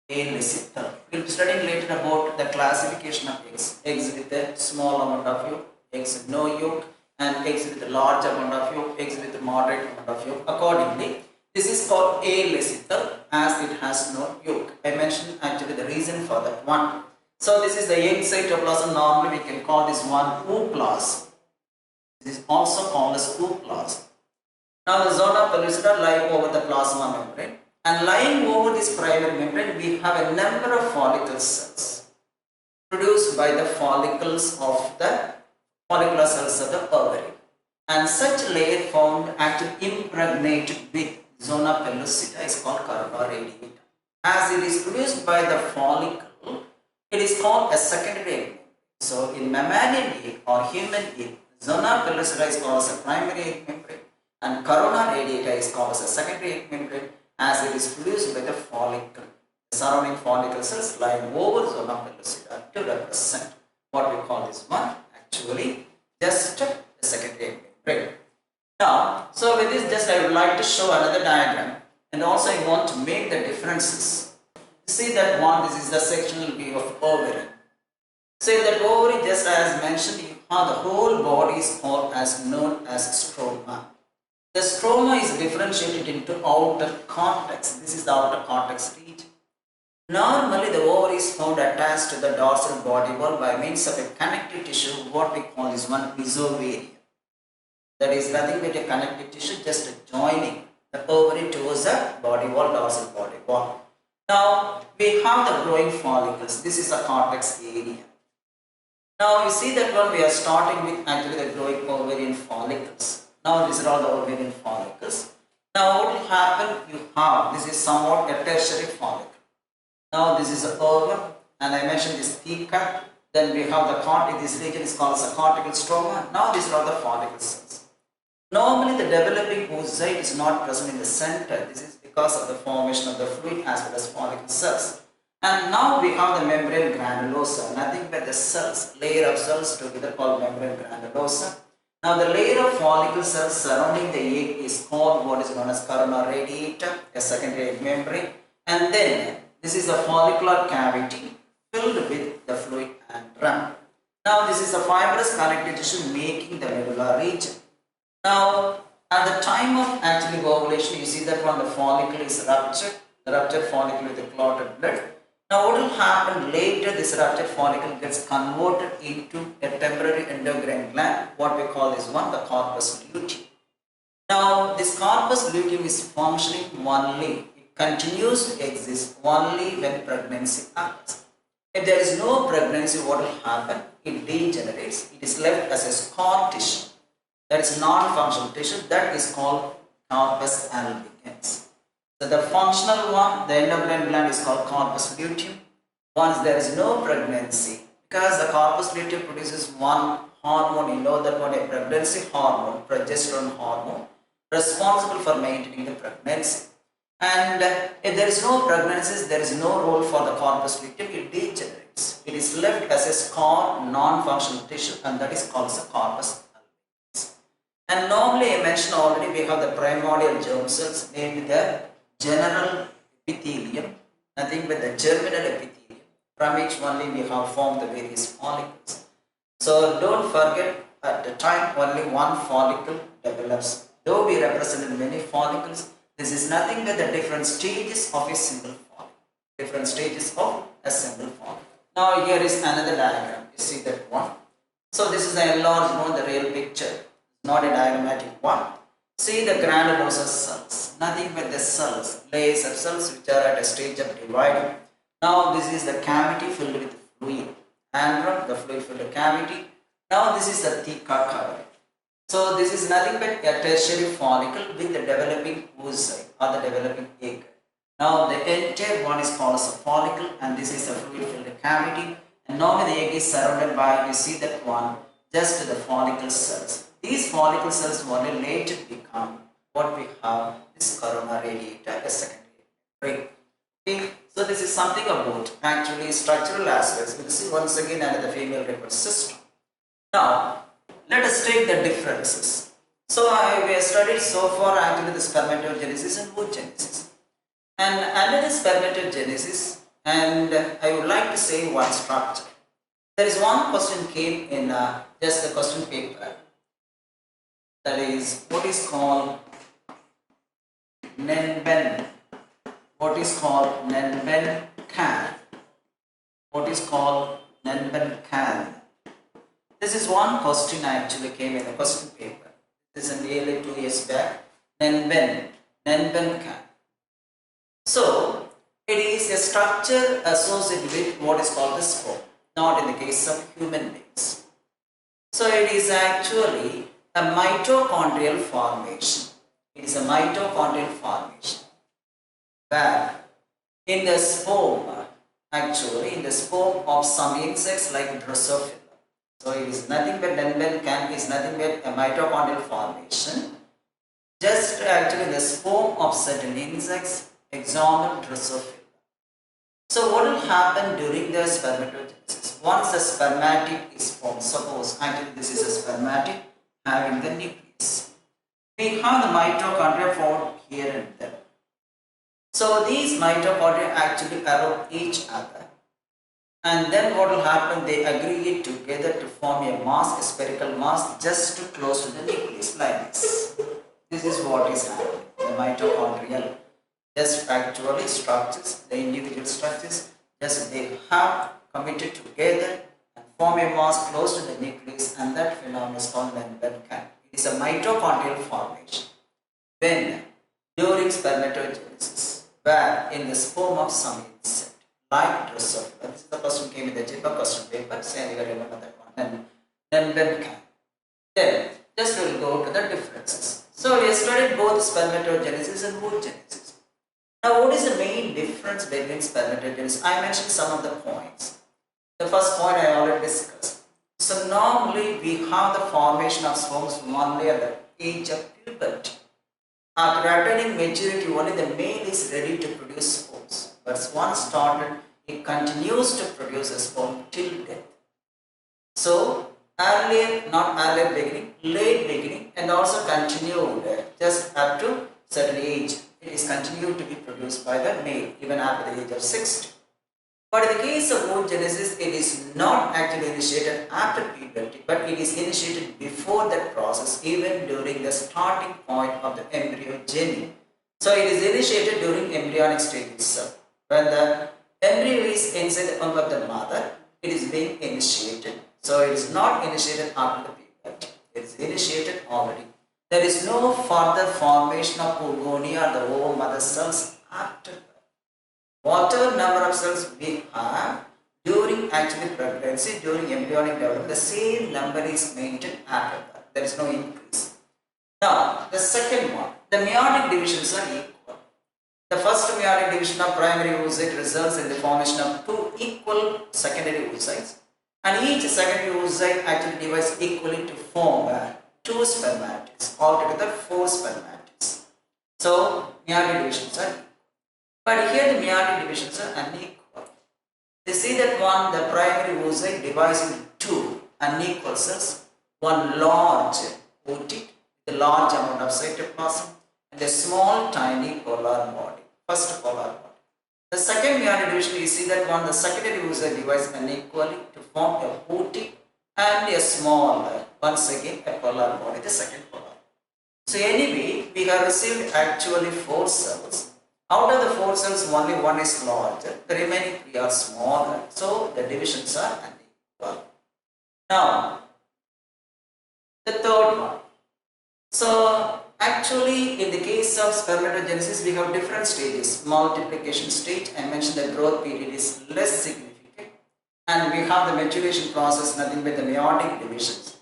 Alecital. We will be studying later about the classification of eggs. Eggs with a small amount of yolk, eggs with no yolk, and eggs with a large amount of yolk, eggs with a moderate amount of yolk. Accordingly, this is called alecital as it has no yolk. I mentioned actually the reason for that one. So this is the egg cytoplasm. Normally we can call this one ooplasm. This is also called as ooplasm. Now the zona pellucida lie over the plasma membrane, and lying over this primary membrane we have a number of follicle cells produced by the follicles of the follicular cells of the ovary, and such layer found actually impregnated with zona pellucida is called corona radiata. As it is produced by the follicle, it is called a secondary egg. So in mammalian egg or human egg, zona pellucida is called as a primary egg membrane and corona radiata is called as a secondary egg membrane, as it is produced by the follicle. The surrounding follicle cells lying over zona pellucida to represent what we call this one actually just the secondary egg membrane. Now, so with this just I would like to show another diagram, and also I want to make the differences. See that one, this is the sectional view of ovary. Say that ovary, just as mentioned, you have the whole body is called as known as stroma. The stroma is differentiated into outer cortex. This is the outer cortex region. Normally the ovary is found attached to the dorsal body wall by means of a connective tissue, what we call is one mesothelium. That is nothing but a connective tissue just joining the ovary towards the body wall, dorsal body wall. Now we have the growing follicles. This is the cortex area. Now you see that one we are starting with actually the growing ovarian follicles. Now these are all the ovarian follicles. Now what will happen? You have, this is somewhat a tertiary follicle. Now this is the ovum, and I mentioned this theca. Then we have the cortex. This region is called as a cortical stroma. Now these are all the follicle cells. Normally the developing oocyte is not present in the center. This is because of the formation of the fluid as well as follicle cells. And now we have the membrane granulosa, nothing but the cells, layer of cells together called membrane granulosa. Now the layer of follicle cells surrounding the egg is called what is known as corona radiata, a secondary egg membrane. And then this is the follicular cavity filled with the fluid and drum. Now this is the fibrous connective tissue making the medulla region. Now at the time of actually ovulation, you see that when the follicle is ruptured, the ruptured follicle with the clotted blood. Now what will happen later, this ruptured follicle gets converted into a temporary endocrine gland, what we call this one, the corpus luteum. Now this corpus luteum is functioning only, it continues to exist only when pregnancy happens. If there is no pregnancy, what will happen? It degenerates, it is left as a scar tissue. That is non-functional tissue, that is called corpus albicans. So the functional one, the endocrine gland is called corpus luteum. Once there is no pregnancy, because the corpus luteum produces one hormone, you know that one, a pregnancy hormone, progesterone hormone, responsible for maintaining the pregnancy. And if there is no pregnancy, there is no role for the corpus luteum, it degenerates. It is left as a scar, non-functional tissue, and that is called the corpus albicans. And normally I mentioned already, we have the primordial germ cells, named the general epithelium, nothing but the germinal epithelium, from which only we have formed the various follicles. So don't forget, at the time only one follicle develops. Though we represented many follicles, this is nothing but the different stages of a single follicle. Different stages of a single follicle. Now here is another diagram. You see that one. So this is a enlarged one, the real picture, not a diagrammatic one. See the granulosa cells, nothing but the cells, layers of cells which are at a stage of dividing. Now this is the cavity filled with fluid. Antrum, the fluid filled cavity. Now this is the theca covering. So this is nothing but a tertiary follicle with the developing oocyte or the developing egg. Now the entire one is called as a follicle, and this is a fluid filled cavity. And normally the egg is surrounded by, you see that one, just the follicle cells. These follicle cells only later become what we have, this corona radiata, a secondary. Okay. So this is something about actually structural aspects. We will see once again under the female reproductive system. Now let us take the differences. So we have studied so far actually the spermatogenesis and oogenesis. And under the spermatogenesis, and I would like to say one structure. There is one question came in just the question paper. That is what is called Nenben. What is called Nenben can. What is called Nenben can. This is one question actually came in the question paper. This is nearly 2 years back. Nenben can. So it is a structure associated with what is called the sperm, not in the case of human beings. So it is actually a mitochondrial formation. It is a mitochondrial formation where in the sperm, actually in the sperm of some insects like Drosophila. So it is nothing but Nenben can is nothing but a mitochondrial formation. Just actually in the sperm of certain insects, example Drosophila. So what will happen during the spermatogenesis? Once the spermatid is formed, suppose actually this is a spermatid having the nucleus. We have the mitochondria formed here and there. So these mitochondria actually around each other, and then what will happen? They aggregate together to form a mass, a spherical mass, just to close to the nucleus like this. This is what is happening. The mitochondrial just actually structures, the individual structures, just they have committed together and form a mass close to the nucleus, and that phenomenon is called Nenben can. It is a mitochondrial formation. When during spermatogenesis, where in the sperm of some insect, like Drosophila, this is the question came in the JPA question paper, say you remember that one, Nenben can. Then just we will go to the differences. So we have studied both spermatogenesis and oogenesis. Now what is the main difference between spermatogenesis? I mentioned some of the points. The first point I already discussed. So normally we have the formation of sperms only at the age of puberty. After attaining maturity, only the male is ready to produce sperms. But once started, it continues to produce a sperm till death. So earlier, not earlier beginning, late beginning, and also continued just up to certain age. It is continued to be produced by the male even after the age of 60. But in the case of oogenesis, it is not actually initiated after puberty, but it is initiated before that process, even during the starting point of the embryogeny. So it is initiated during embryonic stage itself. When the embryo is inside the womb of the mother, it is being initiated. So it is not initiated after the puberty. It is initiated already. There is no further formation of oogonia or the ovum mother cells after that. Whatever number of cells we have during actually pregnancy, during embryonic development, the same number is maintained after that. There is no increase. Now, the second one, the meiotic divisions are equal. The first meiotic division of primary oocyte results in the formation of two equal secondary oocytes. and each secondary oocyte actually divides equally to form 2 spermatids, altogether 4 spermatids. So meiotic divisions are equal. But here the meiotic divisions are unequal. They see that one, the primary oocyte divides into 2 unequal cells, one large oocyte with a large amount of cytoplasm and a small tiny polar body, first polar body. The second meiotic division, you see that one, the secondary oocyte divides unequally to form a oocyte and a small, once again a polar body, the second polar. So anyway, we have received actually 4 cells. Out of the 4 cells, only one is larger, the remaining 3 are smaller, so the divisions are unequal. Now, the third one. So, actually, in the case of spermatogenesis, we have different stages. Multiplication stage, I mentioned the growth period is less significant, and we have the maturation process, nothing but the meiotic divisions.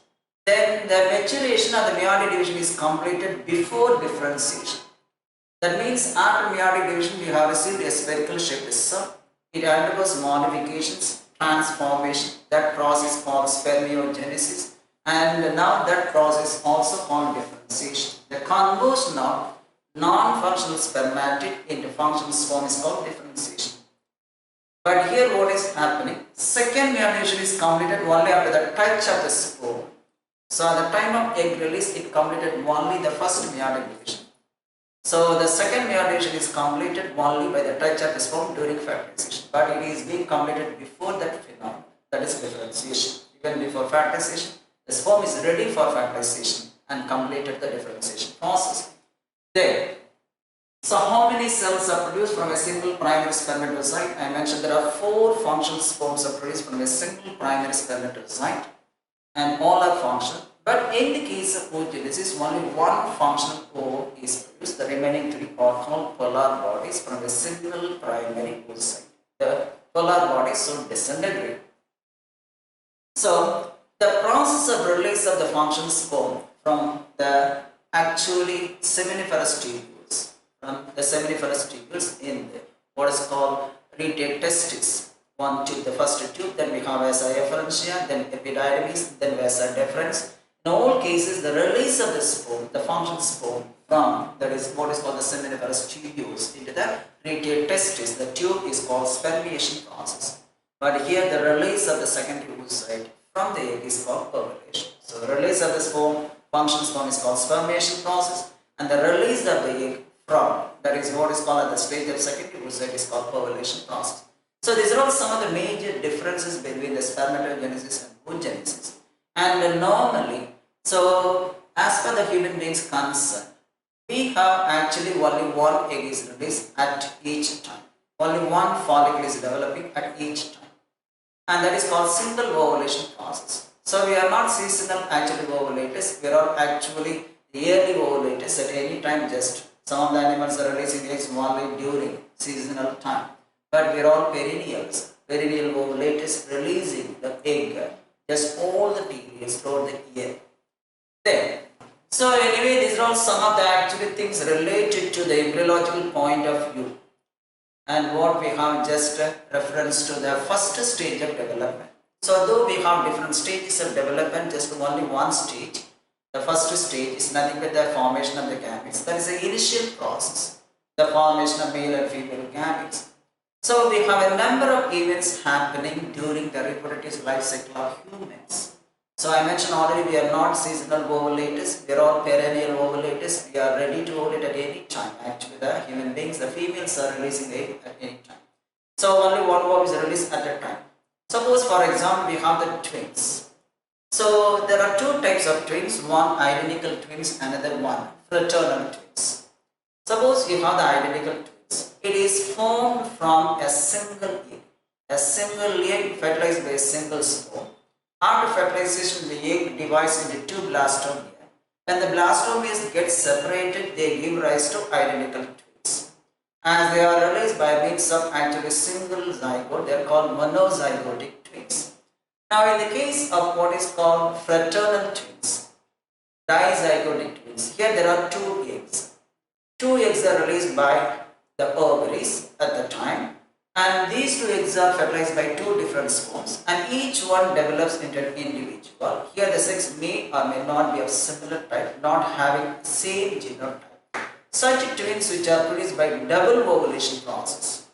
Then the maturation of the meiotic division is completed before differentiation. That means after meiotic division, we have received a spherical shaped cell. It undergoes modifications, transformation. That process called spermatogenesis, and now that process also called differentiation. The conversion of non-functional spermatid into functional sperm is called differentiation. But here what is happening? Second meiotic division is completed only after the touch of the spore. So at the time of egg release, it completed only the first meiotic division. So the second meiotic division is completed only by the touch of the sperm during fertilization, but it is being completed before that phenomenon, that is differentiation. Even before fertilization, the sperm is ready for fertilization and completed the differentiation process. Then, so how many cells are produced from a single primary spermatocyte? I mentioned there are 4 functional sperms are produced from a single primary spermatocyte, and all are functional. But in the case of oogenesis, only one functional ovum is produced. The remaining 3 are called polar bodies from a single primary oocyte. The polar bodies so disintegrate. So the process of release of the functional sperm from the actually seminiferous tubules, in the, what is called retate testis. One tube, the first tube, then we have vasa efferentia, then epididymis, then vasa deferens. In all cases, the release of the sperm, the functional sperm from, that is what is called the seminiferous tubules into the retate testis, the tube is called spermiation process. But here the release of the secondary oocyte from the egg is called ovulation. So the release of the sperm, functional sperm is called spermiation process, and the release of the egg from, that is what is called at the stage of secondary oocyte is called ovulation process. So these are all some of the major differences between the spermatogenesis and oogenesis. And normally, so as per the human being's concern, we have actually only one egg is released at each time. Only one follicle is developing at each time. And that is called single ovulation process. So we are not seasonal actually ovulators, we are actually yearly ovulators at any time. Just some of the animals are releasing eggs only during seasonal time. But we are all perennials, perennial ovulators releasing the egg just all the periods throughout the year. Then, so anyway, these are all some of the actually things related to the embryological point of view, and what we have just reference to the first stage of development. So though we have different stages of development, just only one stage. The first stage is nothing but the formation of the gametes. That is the initial process, the formation of male and female gametes. So we have a number of events happening during the reproductive life cycle of humans. So I mentioned already, we are not seasonal ovulators, we are all perennial ovulators. We are ready to ovulate at any time. Actually the human beings, the females are releasing egg at any time. So only one ovum is released at a time. Suppose for example we have the twins. So there are 2 types of twins, one identical twins, another one fraternal twins. Suppose you have the identical twins. It is formed from a single egg. A single egg fertilized by a single sperm. After fertilization, the egg divides into 2 blastomeres. When the blastomeres get separated, they give rise to identical twins. As they are released by means of actually single zygote, they are called monozygotic twins. Now, in the case of what is called fraternal twins, dizygotic twins, here there are 2 eggs. 2 eggs are released by the ovaries at the time, and these two eggs are fertilized by two different sperms and each one develops into an individual. Here the sex may or may not be of similar type, not having same genotype. Such twins which are produced by double ovulation process,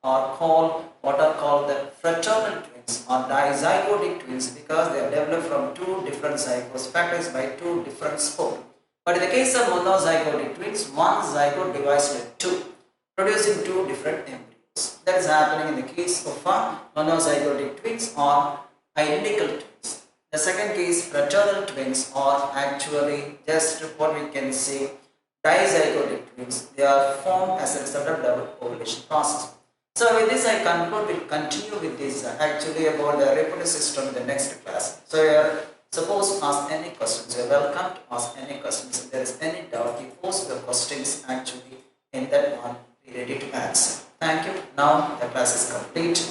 are called what are called the fraternal twins or dizygotic twins because they are developed from two different zygotes fertilized by two different sperm. But in the case of monozygotic twins, one zygote divides into two, producing two different embryos. That is happening in the case of monozygotic twins or identical twins. The second case, fraternal twins, are actually just what we can say dizygotic twins. They are formed as a result of double ovulation process. So with this I conclude. We'll continue with this actually about the reproductive system in the next class. So suppose ask any questions. You're welcome to ask any questions. If there is any doubt, you post the questions actually in that one. Be ready to answer. Thank you. Now the class is complete.